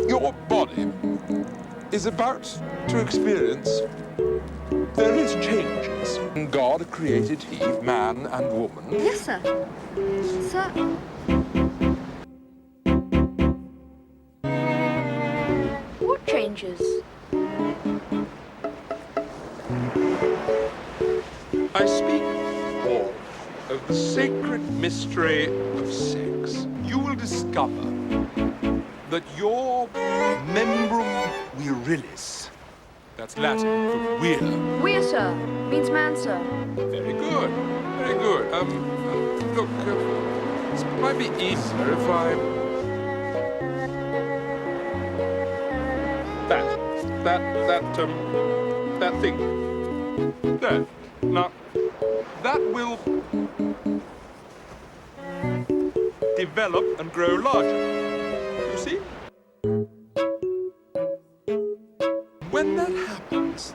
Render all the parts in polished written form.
Your body is about to experience various changes. God created Eve, man and woman. Yes, sir. Sir. What changes? I speak, Paul, of the sacred mystery of sex. You will discover that your membrum virilis, that's Latin for weir. Weir, sir. Means man, sir. Very good, very good. Look, this might be easier if I... That thing. There. Now, that will develop and grow larger. You see? When that happens,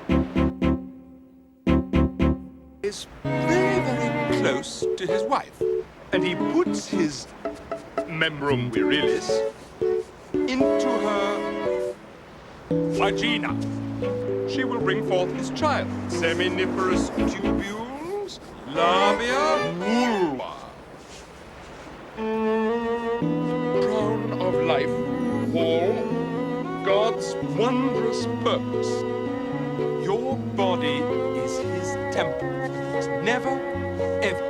is very, very close to his wife, and he puts his membrum virilis into her vagina. She will bring forth his child. Seminiferous tubules, labia, vulva. Crown of life, all God's wondrous purpose. Your body is his temple. He must never, ever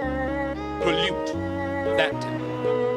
pollute that temple.